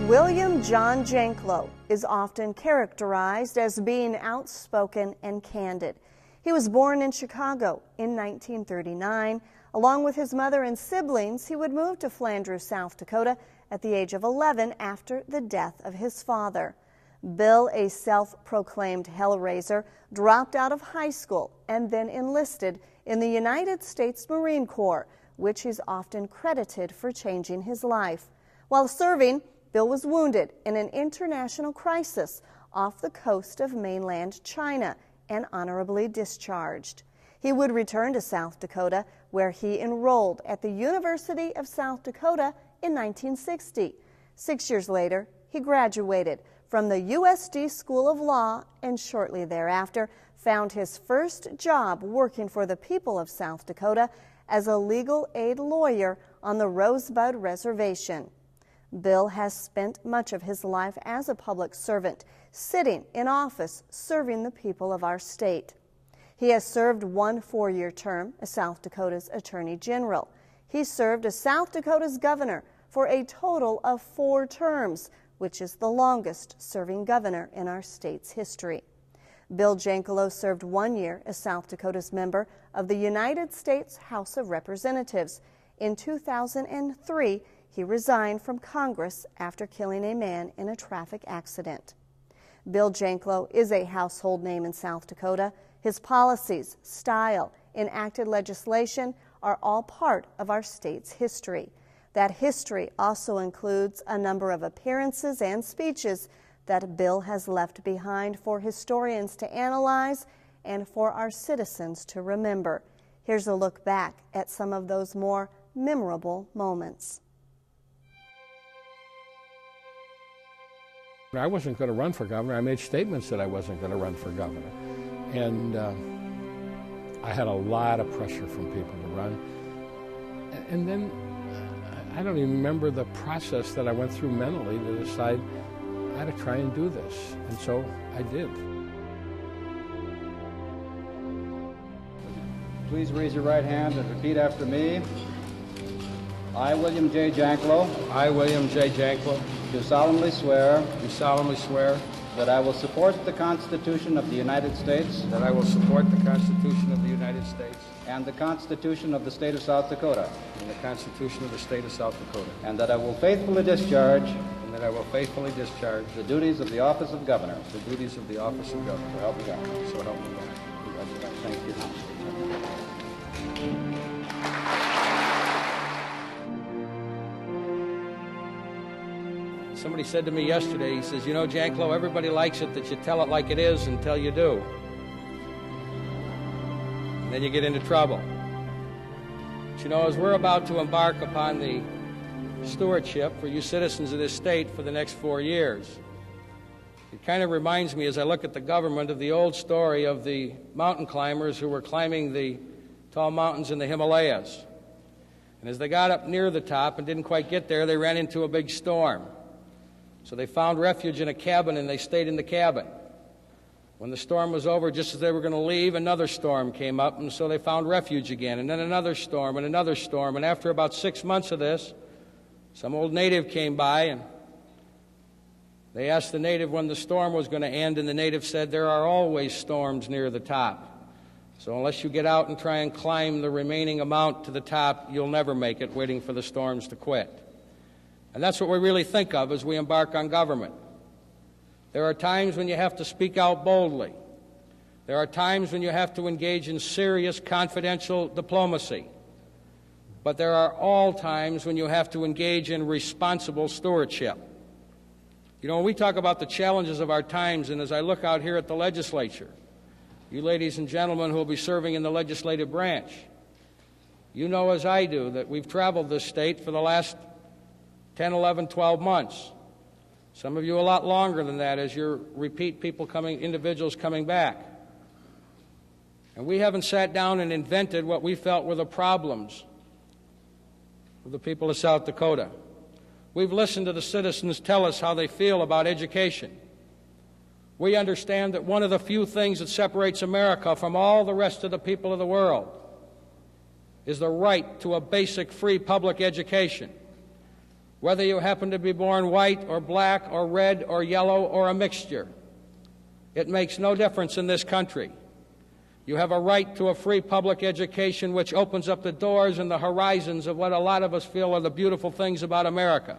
William John Janklow is often characterized as being outspoken and candid. He was born in Chicago in 1939. Along with his mother and siblings, he would move to Flandreau, South Dakota at the age of 11 after the death of his father. Bill, a self-proclaimed hellraiser, dropped out of high school and then enlisted in the United States Marine Corps, which is often credited for changing his life. While serving, Bill was wounded in an international crisis off the coast of mainland China and honorably discharged. He would return to South Dakota, where he enrolled at the University of South Dakota in 1960. 6 years later, he graduated from the USD School of Law and shortly thereafter found his first job working for the people of South Dakota as a legal aid lawyer on the Rosebud Reservation. Bill has spent much of his life as a public servant, sitting in office serving the people of our state. He has served one 4-year term as South Dakota's Attorney General. He served as South Dakota's governor for a total of 4 terms, which is the longest serving governor in our state's history. Bill Janklow served 1 year as South Dakota's member of the United States House of Representatives. In 2003, he resigned from Congress after killing a man in a traffic accident. Bill Janklow is a household name in South Dakota. His policies, style, enacted legislation are all part of our state's history. That history also includes a number of appearances and speeches that Bill has left behind for historians to analyze and for our citizens to remember. Here's a look back at some of those more memorable moments. I wasn't going to run for governor. I made statements that I wasn't going to run for governor. And I had a lot of pressure from people to run. And then I don't even remember the process that I went through mentally to decide I had to try and do this. And so I did. Please raise your right hand and repeat after me. I, William J. Janklow. I, William J. Janklow. Do solemnly swear. Do solemnly swear. That I will support the Constitution of the United States. That I will support the Constitution of the United States. And the Constitution of the State of South Dakota. And the Constitution of the State of South Dakota. And that I will faithfully discharge. And that I will faithfully discharge. The duties of the office of governor. The duties of the office of governor. So help me God. So help me God. Thank you. Somebody said to me yesterday, he says, you know, Janklow, everybody likes it that you tell it like it is until you do. And then you get into trouble. But you know, as we're about to embark upon the stewardship for you citizens of this state for the next 4 years, it kind of reminds me, as I look at the government, of the old story of the mountain climbers who were climbing the tall mountains in the Himalayas. And as they got up near the top and didn't quite get there, they ran into a big storm. So they found refuge in a cabin, and they stayed in the cabin. When the storm was over, just as they were going to leave, another storm came up, and so they found refuge again, and then another storm, and another storm. And after about 6 months of this, some old native came by, and they asked the native when the storm was going to end, and the native said, there are always storms near the top. So unless you get out and try and climb the remaining amount to the top, you'll never make it, waiting for the storms to quit. And that's what we really think of as we embark on government. There are times when you have to speak out boldly. There are times when you have to engage in serious, confidential diplomacy. But there are all times when you have to engage in responsible stewardship. You know, when we talk about the challenges of our times, and as I look out here at the legislature, you ladies and gentlemen who will be serving in the legislative branch, you know as I do that we've traveled this state for the last 10, 11, 12 months. Some of you a lot longer than that as you're repeat individuals coming back. And we haven't sat down and invented what we felt were the problems of the people of South Dakota. We've listened to the citizens tell us how they feel about education. We understand that one of the few things that separates America from all the rest of the people of the world is the right to a basic free public education. whether you happen to be born white or black or red or yellow or a mixture. It makes no difference in this country. You have a right to a free public education which opens up the doors and the horizons of what a lot of us feel are the beautiful things about America.